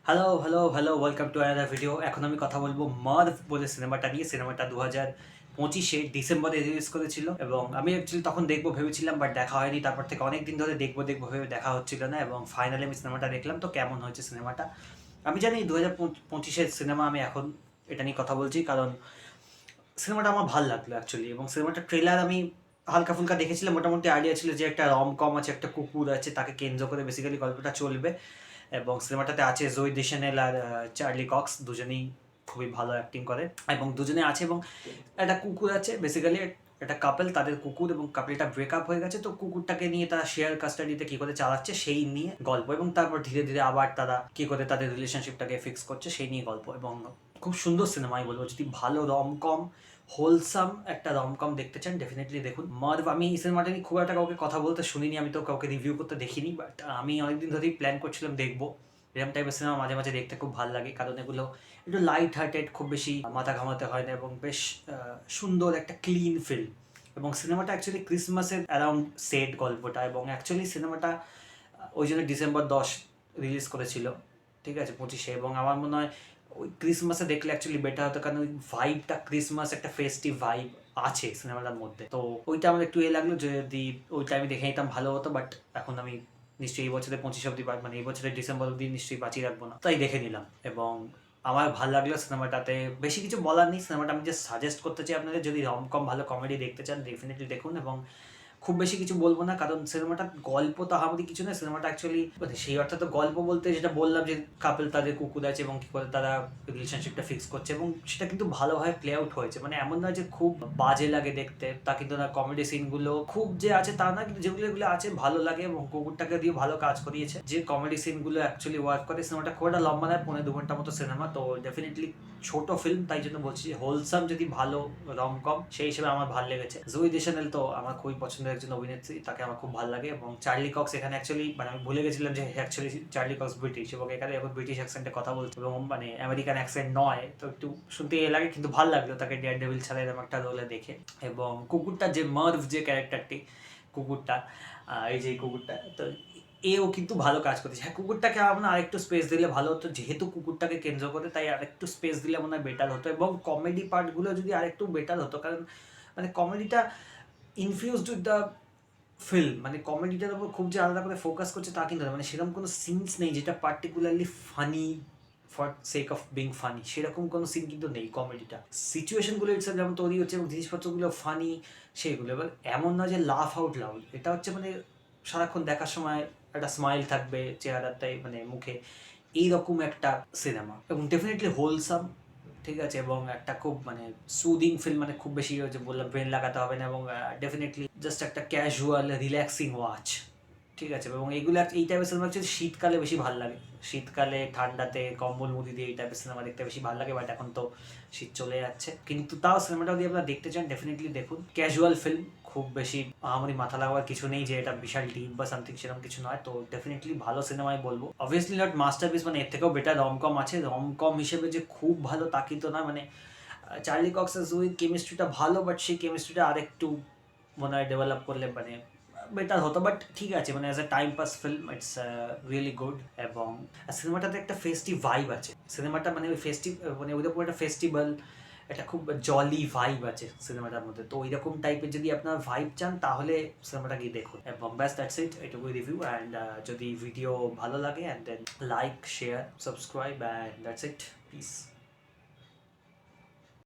Hello, hello, hello, welcome to another video. এখন আমি কথা বলবো 'মার্ভ' বলে সিনেমাটা নিয়ে। সিনেমাটা ২০২৫ ডিসেম্বরে রিলিজ করেছিল এবং আমি অ্যাকচুয়ালি তখন দেখবো ভেবেছিলাম বাট দেখা হয়নি। তারপর থেকে অনেক দিন ধরে দেখবো, দেখবো ভেবে দেখা হচ্ছিল না এবং ফাইনালি আমি সিনেমাটা দেখলাম। তো কেমন হয়েছে সিনেমাটা? আমি জানি ২০২৫ এর সিনেমা আমি এখন এটা নিয়ে কথা বলছি কারণ সিনেমাটা আমার ভাল লাগলো অ্যাকচুয়ালি এবং সিনেমাটার ট্রেলার আমি হালকা-ফুলকা দেখেছিলাম। মোটামুটি আইডিয়া ছিল যে একটা রম-কম আছে, একটা কুকুর আছে, তাকে কেন্দ্র করে বেসিক্যালি গল্পটা চলবে এবং সিনেমাটাতে আছে জোয়ি দেশানেল আর চার্লি কক্স দুজনেই খুবই ভালো অ্যাক্টিং করে এবং দুজনে আছে এবং একটা কুকুর আছে বেসিক্যালি একটা কাপল তাদের কুকুর এবং কাপলটা ব্রেকআপ হয়ে গেছে তো কুকুরটাকে নিয়ে তারা শেয়ার কাস্টাডিতে কি করে চালাচ্ছে সেই নিয়ে গল্প এবং তারপর ধীরে ধীরে আবার তারা কি করে তাদের রিলেশনশিপটাকে ফিক্স করছে সেই নিয়ে গল্প এবং খুব সুন্দর সিনেমা আমি বলবো যদি ভালো রমকম হোলসাম একটা রমকম দেখতে চান ডেফিনেটলি দেখুন মার্ভ। আমি এই সিনেমাটা নিয়ে খুব একটা কাউকে কথা বলতে শুনিনি, আমি তো কাউকে রিভিউ করতে দেখিনি, বাট আমি অনেকদিন ধরেই প্ল্যান করছিলাম দেখবো। এরকম টাইপের সিনেমা মাঝে মাঝে দেখতে খুব ভালো লাগে কারণ এগুলো একটু লাইট হার্টেড, খুব বেশি মাথা ঘামাতে হয় না এবং বেশ সুন্দর একটা ক্লিন ফিল্ম এবং সিনেমাটা অ্যাকচুয়ালি ক্রিসমাসের অ্যারাউন্ড সেট গল্পটা এবং অ্যাকচুয়ালি সিনেমাটা ওই জন্য ডিসেম্বর 10 রিলিজ করেছিল, ঠিক আছে 25-এ এবং আমার মনে হয় ওই ক্রিসমাসে দেখলে অ্যাকচুয়ালি বেটার হতো কারণ ওই ভাইবটা ক্রিসমাস একটা ফেস্টিভ ভাইব আছে সিনেমাটার মধ্যে। তো ওইটা আমার একটু লাগলো যে যদি ওই টাইমে দেখে নিতাম ভালো হতো, বাট এখন আমি নিশ্চয়ই এই বছরের 25 অব্দি মানে এই বছরের ডিসেম্বর অব্দি নিশ্চয়ই বাঁচিয়ে রাখবো না, তাই দেখে নিলাম এবং আমার ভালো লাগলো সিনেমাটাতে। বেশি কিছু বলার নেই, সিনেমাটা আমি জাস্ট সাজেস্ট করতে চাই আপনাদের যদি রমকম ভালো কমেডি দেখতে চান ডেফিনেটলি দেখুন এবং খুব বেশি কিছু বলবো না কারণ সিনেমাটার গল্প তো আহামরি কিছু না। সিনেমাটা অ্যাকচুয়ালি মানে সেই অর্থে তো গল্প বলতে যেটা বললাম যে কাপল তাদের কুকুর আছে এবং কি করে তারা রিলেশনশিপটা ফিক্স করছে এবং সেটা কিন্তু ভালোভাবে প্লে আউট হয়েছে। মানে এমন নয় যে খুব বাজে লাগে দেখতে, তা কিন্তু না। কমেডি সিনগুলো খুব যে আছে তা না, কিন্তু যেগুলো আছে ভালো লাগে এবং কুকুরটাকে দিয়ে ভালো কাজ করিয়েছে। যে কমেডি সিনগুলো অ্যাকচুয়ালি ওয়ার্ক করে। সিনেমাটা খুব একটা লম্বা নয়, ১.৫-২ ঘন্টা মতো সিনেমা, তো ডেফিনেটলি ছোট ফিল্ম, তাই জন্য বলছি হোলসাম যদি ভালো রমকম সেই হিসেবে আমার ভালো লেগেছে। জুই দেশানেল তো আমার খুবই পছন্দের একজন অভিনেত্রী, তাকে আমার খুব ভালো লাগে এবং চার্লি কক্স এখানে অ্যাকচুয়ালি মানে আমি ভুলে গেছিলাম যে অ্যাকচুয়ালি চার্লি কক্স ব্রিটিশ এবং এখানে এখন ব্রিটিশ অ্যাকসেন্টে কথা বলছে এবং মানে আমেরিকান অ্যাকসেন্ট নয়, তো একটু শুনতে লাগে কিন্তু ভালো লাগলো তাকে ডেয়ার ডেভিল ছাড়া এরকম একটা রোলে দেখে। এবং কুকুরটা যে মার্ভ যে ক্যারেক্টারটি কুকুরটা এই যে কুকুরটা তো এও কিন্তু ভালো কাজ করতেছে। হ্যাঁ, কুকুরটাকে আমার মনে হয় আরেকটু স্পেস দিলে ভালো হতো, যেহেতু কুকুরটাকে কেন্দ্র করে তাই আরেকটু স্পেস দিলে মনে হয় বেটার হতো এবং কমেডি পার্টগুলো যদি আরেকটু বেটার হতো কারণ মানে কমেডিটা ইনফিউজড উইথ দ্য ফিল্ম, মানে কমেডিটার উপর খুব যে আলাদা করে ফোকাস করছে তা কিন্তু না। মানে সেরকম কোনো সিনস নেই যেটা particularly funny for sake of being funny, সেরকম কোনো সিন কিন্তু নেই কমেডিটা। সিচুয়েশনগুলো ইটসেলফ যেমন তৈরি হচ্ছে এবং জিনিসপত্রগুলো ফানি সেগুলো, এবার এমন না যে লাফ আউট লাউড, এটা হচ্ছে মানে সারাক্ষণ দেখার সময় একটা স্মাইল থাকবে চেহারাটাই মানে মুখে, এইরকম একটা সিনেমা এবং ডেফিনেটলি হোলসাম, ঠিক আছে এবং একটা খুব মানে সুদিং ফিল্ম, মানে খুব বেশি যে বললাম ব্রেন লাগাতে হবে না এবং ডেফিনেটলি জাস্ট একটা ক্যাজুয়াল রিল্যাক্সিং ওয়াচ, ঠিক আছে এবং এইগুলো এই টাইপের সিনেমা হচ্ছে শীতকালে বেশি ভালো লাগে। শীতকালে ঠান্ডাতে কম্বল মুড়ি দিয়ে এই টাইপের সিনেমা দেখতে বেশি ভালো লাগে, বাট এখন তো শীত চলে যাচ্ছে, কিন্তু তাও সিনেমাটা যদি আপনারা দেখতে চান ডেফিনেটলি দেখুন। ক্যাজুয়াল ফিল্ম, খুব বেশি আমারই মাথা লাগাবার কিছু নেই যে এটা বিশাল ডিপ বা সামথিং, সেরকম কিছু নয়, তো ডেফিনেটলি ভালো সিনেমাই বলবো। অবভিয়াসলি নট মাস্টারপিস, মানে এর থেকেও বেটার রমকম আছে। রমকম হিসেবে যে খুব ভালো তা কিন্তু না, মানে চার্লি কক্স আর জুইর কেমিস্ট্রিটা ভালো, বাট সেই কেমিস্ট্রিটা আরেকটু মনে হয় ডেভেলপ করলে মানে বেটার হতো, বাট ঠিক আছে মানে as a time pass film it's really good এবং সিনেমাটাতে একটা ফেস্টিভ ভাইব আছে। সিনেমাটা মানে ওই ফেস্টিভ মানে ওই রকম একটা ফেস্টিভ্যাল, একটা খুব জলি ভাইব আছে সিনেমাটার মধ্যে, তো ওইরকম টাইপের যদি আপনার ভাইব চান তাহলে সিনেমাটা গিয়ে দেখুন এবং ব্যাস দ্যাটস ইট, এটুকুই রিভিউ। অ্যান্ড যদি ভিডিও ভালো লাগে and then like share subscribe and that's it, piece.